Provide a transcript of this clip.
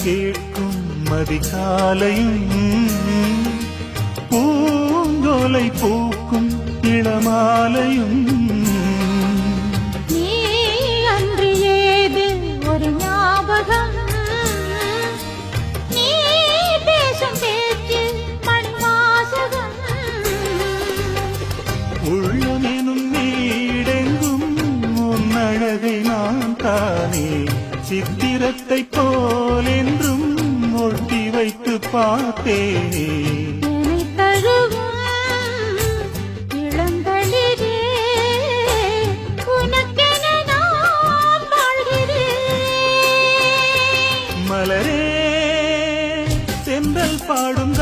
கேட்கும் மதிக்காலையும் பூங்கோலை பூக்கும் இளமாலையும் நீ அன்று ஏது ஒரு ஞாபகம் நீ பேசும் பேச்சு மணிவாசகம் உள்ளமெனும் நீடெங்கும் உன் அழகை நான் தானே சித்திரத்தை போல் என்றும் ஒட்டி வைத்து பார்த்தேனே என்னை தழுவும் இளந்தளிரே உனக்கென நான் வாழ்கிறேன் மலரே செந்தல் பாடும்